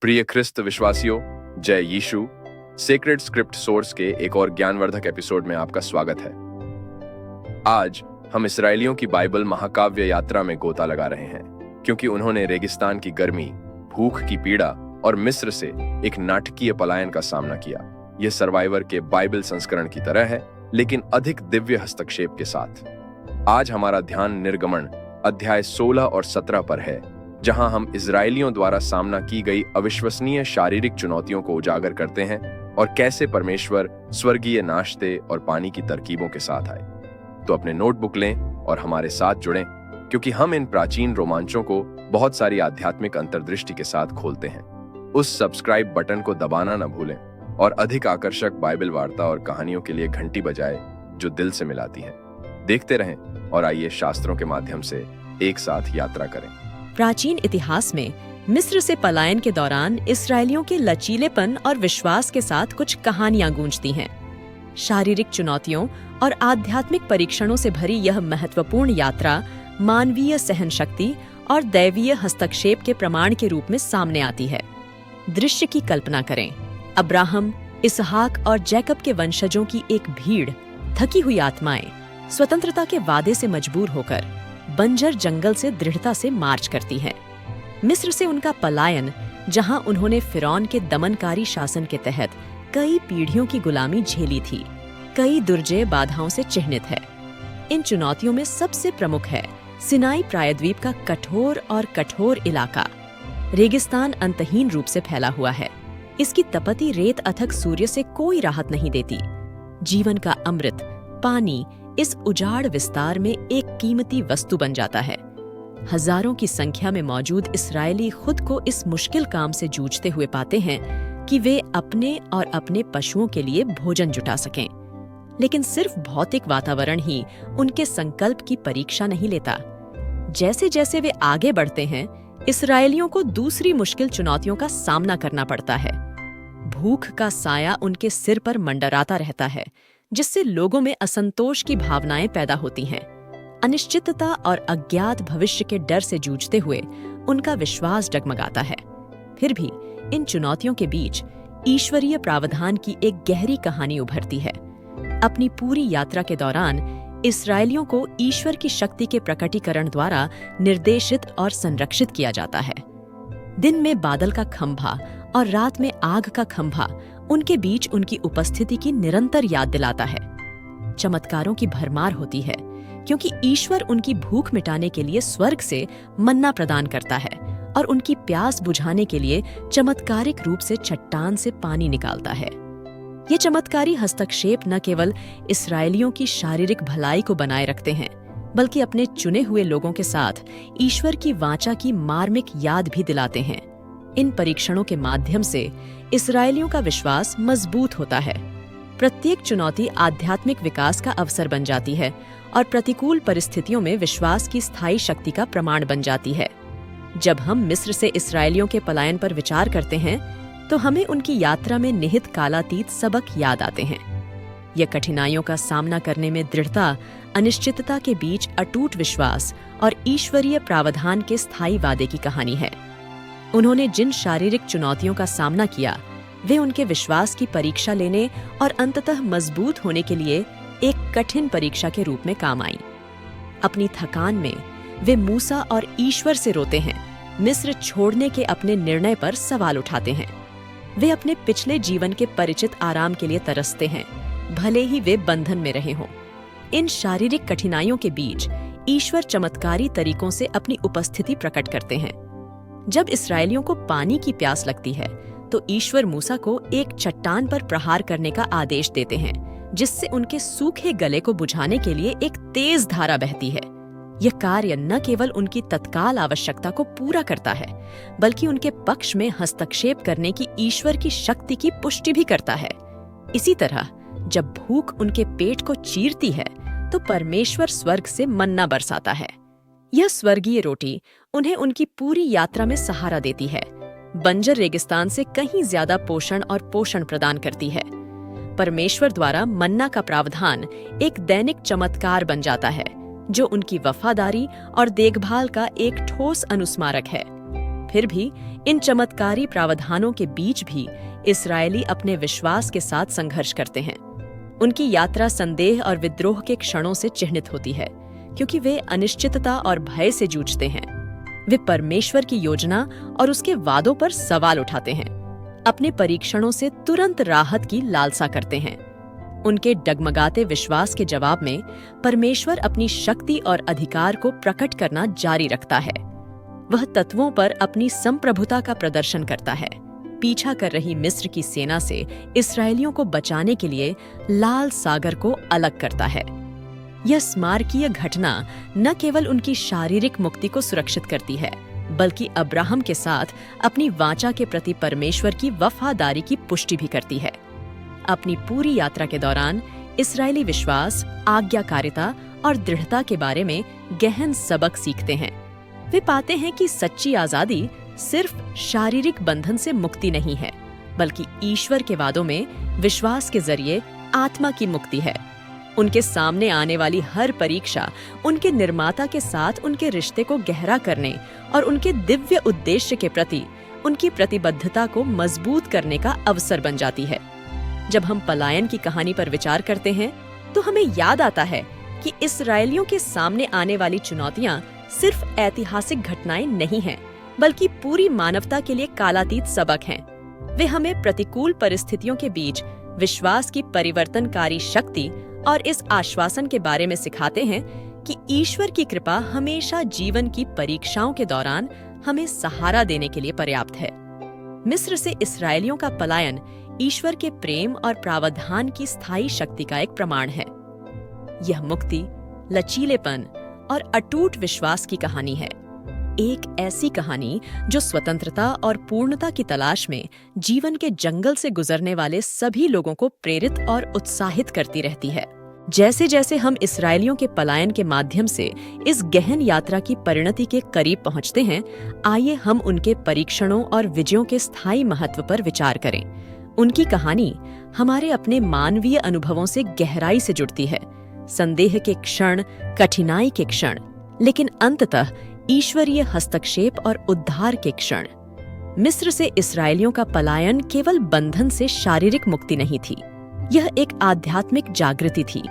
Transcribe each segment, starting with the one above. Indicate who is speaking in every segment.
Speaker 1: प्रिय ख्रिस्त विश्वासियों, जय यीशु। सेक्रेड स्क्रिप्ट सोर्स के एक और ज्ञानवर्धक एपिसोड में आपका स्वागत है। आज हम इस्राएलियों की बाइबल महाकाव्य यात्रा में गोता लगा रहे हैं, क्योंकि उन्होंने रेगिस्तान की गर्मी, भूख की पीड़ा और मिस्र से एक नाटकीय पलायन का सामना किया। यह सर्वाइवर के बाइबल संस्करण की तरह है, लेकिन अधिक दिव्य हस्तक्षेप के साथ। आज हमारा ध्यान निर्गमन अध्याय 16 और 17 पर है, जहां हम इजरायलियों द्वारा सामना की गई अविश्वसनीय शारीरिक चुनौतियों को उजागर करते हैं और कैसे परमेश्वर स्वर्गीय नाश्ते और पानी की तरकीबों के साथ आए। तो अपने नोटबुक लें और हमारे साथ जुड़ें, क्योंकि हम इन प्राचीन रोमांचों को बहुत सारी आध्यात्मिक अंतर्दृष्टि के साथ खोलते हैं। उस सब्सक्राइब बटन को दबाना न भूलें और अधिक आकर्षक बाइबल वार्ता और कहानियों के लिए घंटी बजाएं, जो दिल से मिलाती है। देखते रहें और आइए शास्त्रों के माध्यम से एक साथ यात्रा करें।
Speaker 2: प्राचीन इतिहास में मिस्र से पलायन के दौरान इस्राएलियों के लचीलेपन और विश्वास के साथ कुछ कहानियां गूंजती हैं। शारीरिक चुनौतियों और आध्यात्मिक परीक्षणों से भरी यह महत्वपूर्ण यात्रा मानवीय सहनशक्ति और दैवीय हस्तक्षेप के प्रमाण के रूप में सामने आती है। दृश्य की कल्पना करें। अब्राहम, इसहाक और जैकब के वंशजों की एक भीड़, थकी हुई आत्माएं, स्वतंत्रता के वादे से मजबूर होकर बंजर जंगल से दृढ़ता से मार्च करती हैं। मिस्र से उनका पलायन, जहां उन्होंने फिरौन के दमनकारी शासन के तहत कई पीढ़ियों की गुलामी झेली थी, कई दुर्जय बाधाओं से चिह्नित है। इन चुनौतियों में सबसे प्रमुख है सिनाई प्रायद्वीप का कठोर इलाका। रेगिस्तान अंतहीन रूप से फैला हुआ है। इसकी तपती रेत अथक सूर्य से कोई राहत नहीं देती। जीवन का अमृत पानी इस उजाड़ विस्तार में एक कीमती वस्तु बन जाता है। हजारों की संख्या में मौजूद इस्राएली खुद को इस मुश्किल काम से जूझते हुए पाते हैं कि वे अपने और अपने पशुओं के लिए भोजन जुटा सकें। लेकिन सिर्फ भौतिक वातावरण ही उनके संकल्प की परीक्षा नहीं लेता। जैसे जैसे वे आगे बढ़ते हैं, इस्राएलियों को दूसरी मुश्किल चुनौतियों का सामना करना पड़ता है। भूख का साया उनके सिर पर मंडराता रहता है, जिससे लोगों में असंतोष की भावनाएं पैदा होती हैं। अनिश्चितता और अज्ञात भविष्य के डर से जूझते हुए उनका विश्वास डगमगाता है। फिर भी इन चुनौतियों के बीच ईश्वरीय प्रावधान की एक गहरी कहानी उभरती है। अपनी पूरी यात्रा के दौरान इस्राएलियों को ईश्वर की शक्ति के प्रकटीकरण द्वारा निर्देशित और संरक्षित किया जाता है। दिन में बादल का खंभा और रात में आग का खंभा उनके बीच उनकी उपस्थिति की निरंतर याद दिलाता है। चमत्कारों की भरमार होती है, क्योंकि ईश्वर उनकी भूख मिटाने के लिए स्वर्ग से मन्ना प्रदान करता है और उनकी प्यास बुझाने के लिए चमत्कारिक रूप से चट्टान से पानी निकालता है। ये चमत्कारी हस्तक्षेप न केवल इस्राएलियों की शारीरिक भलाई को बनाए रखते हैं, बल्कि अपने चुने हुए लोगों के साथ ईश्वर की वाचा की मार्मिक याद भी दिलाते हैं। इन परीक्षणों के माध्यम से इस्राएलियों का विश्वास मजबूत होता है। प्रत्येक चुनौती आध्यात्मिक विकास का अवसर बन जाती है और प्रतिकूल परिस्थितियों में विश्वास की स्थायी शक्ति का प्रमाण बन जाती है। जब हम मिस्र से इस्राएलियों के पलायन पर विचार करते हैं, तो हमें उनकी यात्रा में निहित कालातीत सबक याद आते हैं। यह कठिनाइयों का सामना करने में दृढ़ता, अनिश्चितता के बीच अटूट विश्वास और ईश्वरीय प्रावधान के स्थायी वादे की कहानी है। उन्होंने जिन शारीरिक चुनौतियों का सामना किया, वे उनके विश्वास की परीक्षा लेने और अंततः मजबूत होने के लिए एक कठिन परीक्षा के रूप में काम आईं। अपनी थकान में वे मूसा और ईश्वर से रोते हैं, मिस्र छोड़ने के अपने निर्णय पर सवाल उठाते हैं। वे अपने पिछले जीवन के परिचित आराम के लिए तरसते हैं, भले ही वे बंधन में रहे हों। इन शारीरिक कठिनाइयों के बीच ईश्वर चमत्कारी तरीकों से अपनी उपस्थिति प्रकट करते हैं। जब इस्राएलियों को पानी की प्यास लगती है, तो ईश्वर मूसा को एक चट्टान पर प्रहार करने का आदेश देते हैं, जिससे उनके सूखे गले को बुझाने के लिए एक तेज धारा बहती है। यह कार्य न केवल उनकी तत्काल आवश्यकता को पूरा करता है, बल्कि उनके पक्ष में हस्तक्षेप करने की ईश्वर की शक्ति की पुष्टि भी करता है। इसी तरह जब भूख उनके पेट को चीरती है, तो परमेश्वर स्वर्ग से मन्ना बरसाता है। यह स्वर्गीय रोटी उन्हें उनकी पूरी यात्रा में सहारा देती है, बंजर रेगिस्तान से कहीं ज्यादा पोषण और पोषण प्रदान करती है। परमेश्वर द्वारा मन्ना का प्रावधान एक दैनिक चमत्कार बन जाता है, जो उनकी वफादारी और देखभाल का एक ठोस अनुस्मारक है। फिर भी इन चमत्कारी प्रावधानों के बीच भी इस्राएली अपने विश्वास के साथ संघर्ष करते हैं। उनकी यात्रा संदेह और विद्रोह के क्षणों से चिह्नित होती है, क्योंकि वे अनिश्चितता और भय से जूझते हैं। वे परमेश्वर की योजना और उसके वादों पर सवाल उठाते हैं, अपने परीक्षणों से तुरंत राहत की लालसा करते हैं। उनके डगमगाते विश्वास के जवाब में परमेश्वर अपनी शक्ति और अधिकार को प्रकट करना जारी रखता है। वह तत्वों पर अपनी संप्रभुता का प्रदर्शन करता है, पीछा कर रही मिस्र की सेना से इस्राएलियों को बचाने के लिए लाल सागर को अलग करता है। यह स्मारकीय घटना न केवल उनकी शारीरिक मुक्ति को सुरक्षित करती है, बल्कि अब्राहम के साथ अपनी वाचा के प्रति परमेश्वर की वफादारी की पुष्टि भी करती है। अपनी पूरी यात्रा के दौरान इस्राएली विश्वास, आज्ञाकारिता और दृढ़ता के बारे में गहन सबक सीखते हैं। वे पाते हैं कि सच्ची आजादी सिर्फ शारीरिक बंधन से मुक्ति नहीं है, बल्कि ईश्वर के वादों में विश्वास के जरिए आत्मा की मुक्ति है। उनके सामने आने वाली हर परीक्षा उनके निर्माता के साथ उनके रिश्ते को गहरा करने और उनके दिव्य उद्देश्य के प्रति उनकी प्रतिबद्धता को मजबूत करने का अवसर बन जाती है। जब हम पलायन की कहानी पर विचार करते हैं, तो हमें याद आता है कि इस्राएलियों के सामने आने वाली चुनौतियां सिर्फ ऐतिहासिक घटनाएं नहीं हैं, बल्कि पूरी मानवता के लिए कालातीत सबक हैं। वे हमें प्रतिकूल परिस्थितियों के बीच विश्वास की परिवर्तनकारी शक्ति और इस आश्वासन के बारे में सिखाते हैं कि ईश्वर की कृपा हमेशा जीवन की परीक्षाओं के दौरान हमें सहारा देने के लिए पर्याप्त है। मिस्र से इस्राएलियों का पलायन ईश्वर के प्रेम और प्रावधान की स्थायी शक्ति का एक प्रमाण है। यह मुक्ति, लचीलेपन और अटूट विश्वास की कहानी है। एक ऐसी कहानी जो स्वतंत्रता और पूर्णता की तलाश में जीवन के जंगल से गुजरने वाले सभी लोगों को प्रेरित और उत्साहित करती रहती है। जैसे जैसे हम इस्राएलियों के पलायन के माध्यम से इस गहन यात्रा की परिणति के करीब पहुंचते हैं, आइए हम उनके परीक्षणों और विजयों के स्थायी महत्व पर विचार करें। उनकी कहानी हमारे अपने मानवीय अनुभवों से गहराई से जुड़ती है। संदेह के क्षण, कठिनाई के क्षण, लेकिन अंततः ईश्वरीय हस्तक्षेप और उद्धार के क्षण। मिस्र से इस्राएलियों का पलायन केवल बंधन से शारीरिक मुक्ति नहीं थी, यह एक आध्यात्मिक जागृति थी,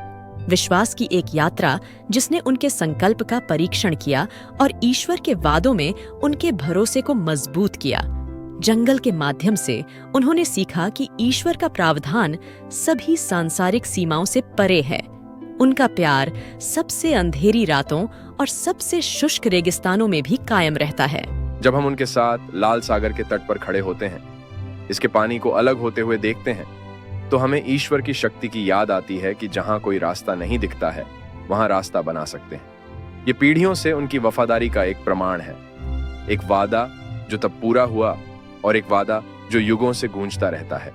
Speaker 2: विश्वास की एक यात्रा जिसने उनके संकल्प का परीक्षण किया और ईश्वर के वादों में उनके भरोसे को मजबूत किया। जंगल के माध्यम से उन्होंने सीखा कि ईश्वर का प्रावधान सभी सांसारिक सीमाओं से परे है। उनका प्यार सबसे अंधेरी रातों और सबसे शुष्क रेगिस्तानों में भी कायम रहता है।
Speaker 1: जब हम उनके साथ लाल सागर के तट पर खड़े होते हैं, इसके पानी को अलग होते हुए देखते हैं, तो हमें ईश्वर की शक्ति की याद आती है कि जहां कोई रास्ता नहीं दिखता है, वहां रास्ता बना सकते हैं। ये पीढ़ियों से उनकी वफादारी का एक प्रमाण है, एक वादा जो तब पूरा हुआ और एक वादा जो युगों से गूंजता रहता है।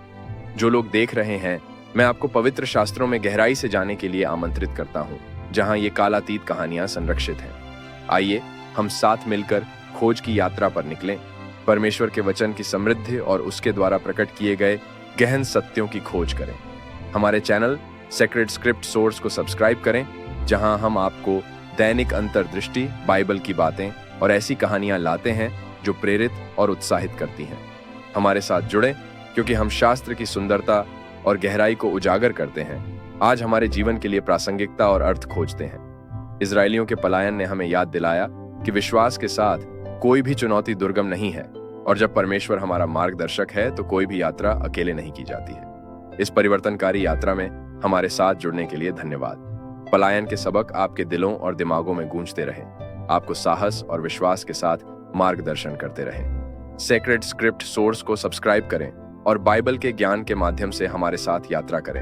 Speaker 1: जो लोग देख रहे हैं, मैं आपको पवित्र शास्त्रों में गहराई से जाने के लिए आमंत्रित करता हूँ, जहां ये कालातीत कहानियां संरक्षित हैं। आइए हम साथ मिलकर खोज की यात्रा पर निकलें, परमेश्वर के वचन की समृद्धि और उसके द्वारा प्रकट किए गए गहन सत्यों की खोज करें। हमारे चैनल सेक्रेड स्क्रिप्ट सोर्स को सब्सक्राइब करें, जहां हम आपको दैनिक अंतर्दृष्टि, बाइबल की बातें और ऐसी कहानियां लाते हैं जो प्रेरित और उत्साहित करती हैं। हमारे साथ जुड़ें, क्योंकि हम शास्त्र की सुंदरता और गहराई को उजागर करते हैं, आज हमारे जीवन के लिए प्रासंगिकता और अर्थ खोजते हैं। इजरायलियों के पलायन ने हमें याद दिलाया कि विश्वास के साथ कोई भी चुनौती दुर्गम नहीं है, और जब परमेश्वर हमारा मार्गदर्शक है तो कोई भी यात्रा अकेले नहीं की जाती है। इस परिवर्तनकारी यात्रा में हमारे साथ जुड़ने के लिए धन्यवाद। पलायन के सबक आपके दिलों और दिमागों में गूंजते रहें, आपको साहस और विश्वास के साथ मार्गदर्शन करते रहें। सेक्रेड स्क्रिप्ट सोर्स को सब्सक्राइब करें और बाइबल के ज्ञान के माध्यम से हमारे साथ यात्रा करें।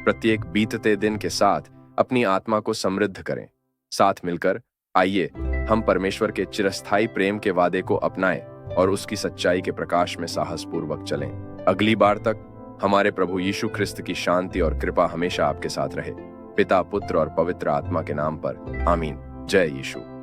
Speaker 1: प्रत्येक बीतते दिन के साथ अपनी आत्मा को समृद्ध करें। साथ मिलकर आइए हम परमेश्वर के चिरस्थायी प्रेम के वादे को अपनाएं और उसकी सच्चाई के प्रकाश में साहसपूर्वक चलें। अगली बार तक हमारे प्रभु यीशु ख्रिस्त की शांति और कृपा हमेशा आपके साथ रहे। पिता, पुत्र और पवित्र आत्मा के नाम पर आमीन। जय यीशु।